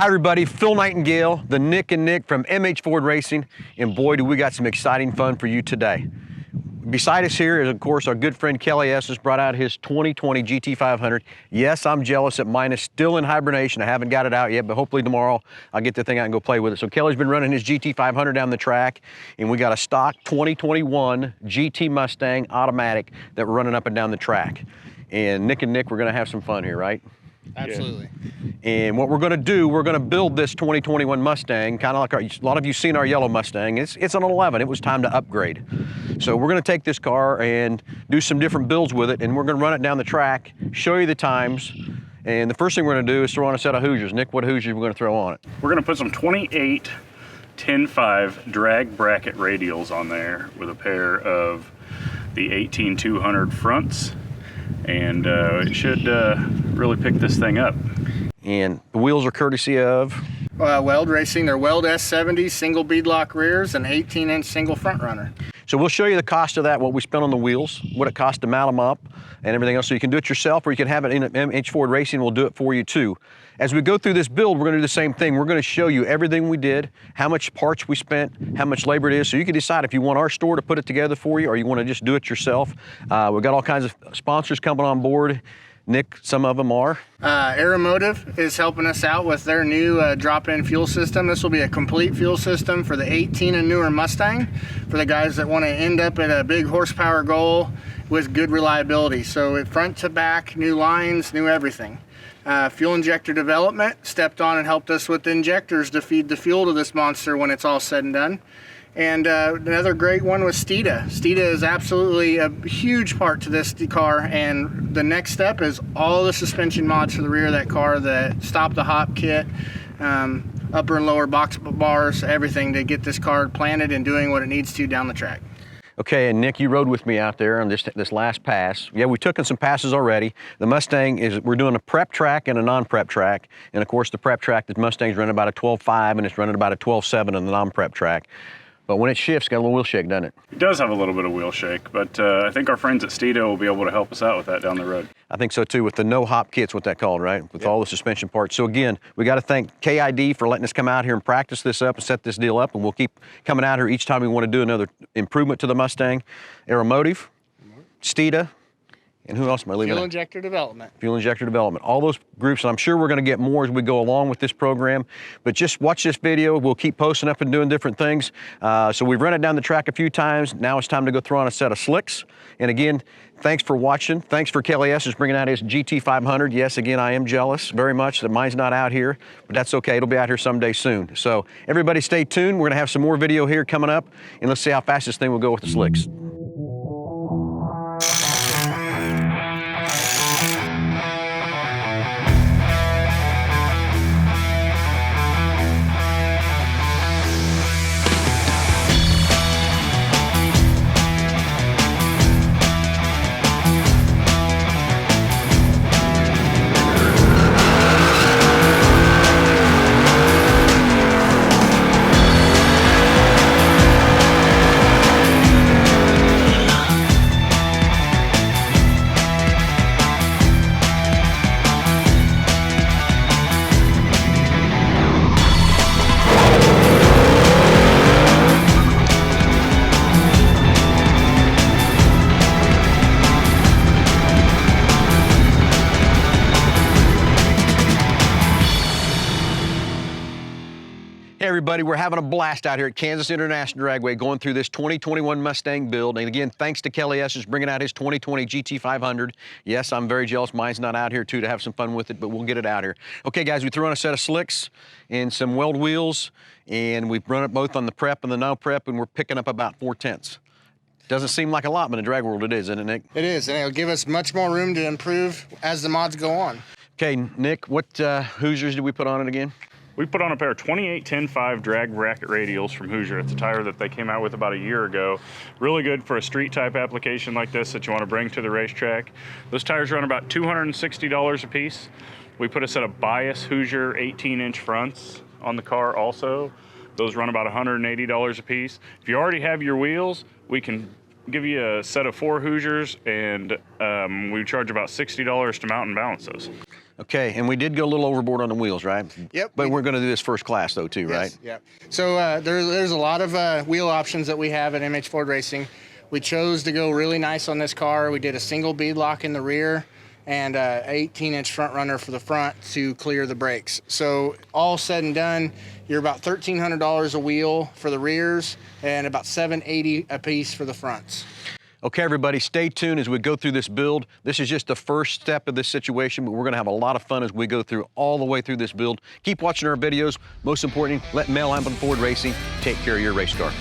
Hi everybody, Phil Nightingale, the Nick and Nick from MH Ford Racing, and boy do we got some exciting fun for you today. Beside us here is of course our good friend Kelly S. has brought out his 2020 GT500. Yes, I'm jealous that mine is still in hibernation. I haven't got it out yet, but hopefully tomorrow I'll get the thing out and go play with it. So Kelly's been running his GT500 down the track, and we got a stock 2021 GT Mustang automatic that we're running up and down the track. And Nick, we're gonna have some fun here, right? Absolutely. And what we're going to do, we're going to build this 2021 Mustang, kind of like a lot of you seen our yellow Mustang. It's an 11. It was time to upgrade. So we're going to take this car and do some different builds with it, and we're going to run it down the track, show you the times. And the first thing we're going to do is throw on a set of Hoosiers. Nick, what Hoosiers are we going to throw on it? We're going to put some 28 10.5 drag bracket radials on there with a pair of the 18200 fronts. And it should really pick this thing up. And the wheels are courtesy of? Weld Racing. They're Weld S70 single beadlock rears and 18-inch single front runner. So we'll show you the cost of that, what we spent on the wheels, what it costs to mount them up, and everything else. So you can do it yourself, or you can have it in MH Ford Racing. We'll do it for you too. As we go through this build, we're going to do the same thing. We're going to show you everything we did, how much parts we spent, how much labor it is, so you can decide if you want our store to put it together for you or you want to just do it yourself. We've got all kinds of sponsors coming on board. Nick, some of them are? Aeromotive is helping us out with their new drop-in fuel system. This will be a complete fuel system for the 18 and newer Mustang, for the guys that want to end up at a big horsepower goal with good reliability. So front to back, new lines, new everything. Fuel injector development stepped on and helped us with the injectors to feed the fuel to this monster when it's all said and done. And another great one was Steeda. Steeda is absolutely a huge part to this car, and the next step is all the suspension mods for the rear of that car, the stop the hop kit, upper and lower box bars, everything to get this car planted and doing what it needs to down the track. Okay, and Nick, you rode with me out there on this last pass. Yeah, we took in some passes already. The Mustang we're doing a prep track and a non-prep track. And of course, the prep track, the Mustang's running about a 12.5 and it's running about a 12.7 on the non-prep track. But when it shifts, got a little wheel shake, doesn't it? It does have a little bit of wheel shake, but I think our friends at Steeda will be able to help us out with that down the road. I think so too, with the no hop kit's what that called, right? With all the suspension parts. So again, we got to thank KID for letting us come out here and practice this up and set this deal up, and we'll keep coming out here each time we want to do another improvement to the Mustang. Aeromotive, Steeda, and who else am I leaving out? Fuel injector development. Fuel injector development. All those groups, and I'm sure we're going to get more as we go along with this program. But just watch this video. We'll keep posting up and doing different things. So we've run it down the track a few times. Now it's time to go throw on a set of slicks. And again, thanks for watching. Thanks for Kelly S. is bringing out his GT500. Yes, again, I am jealous very much that mine's not out here, but that's okay. It'll be out here someday soon. So everybody stay tuned. We're going to have some more video here coming up, and let's see how fast this thing will go with the slicks. Hey everybody, we're having a blast out here at Kansas International Dragway going through this 2021 Mustang build. And again, thanks to Kelly S. is bringing out his 2020 GT500. Yes, I'm very jealous. Mine's not out here too to have some fun with it, but we'll get it out here. Okay guys, we threw on a set of slicks and some weld wheels, and we've run it both on the prep and the no prep, and we're picking up about 4/10. Doesn't seem like a lot, but in the drag world it is, isn't it, Nick? It is, and it'll give us much more room to improve as the mods go on. Okay, Nick, what Hoosiers did we put on it again? We put on a pair of 28 10.5 drag bracket radials from Hoosier. It's a tire that they came out with about a year ago. Really good for a street type application like this that you want to bring to the racetrack. Those tires run about $260 a piece. We put a set of bias Hoosier 18-inch fronts on the car also. Those run about $180 a piece. If you already have your wheels, we can give you a set of 4 Hoosiers, and we charge about $60 to mount and balance those. Okay, and we did go a little overboard on the wheels, right? Yep. But we're going to do this first class though too, right? Yes, yep. So there's a lot of wheel options that we have at MH Ford Racing. We chose to go really nice on this car. We did a single bead lock in the rear and 18-inch front runner for the front to clear the brakes. So all said and done, you're about $1,300 a wheel for the rears and about $780 a piece for the fronts. Okay, everybody, stay tuned as we go through this build. This is just the first step of this situation, but we're gonna have a lot of fun as we go through all the way through this build. Keep watching our videos. Most importantly, let Mel Hambelton Ford Racing take care of your race car.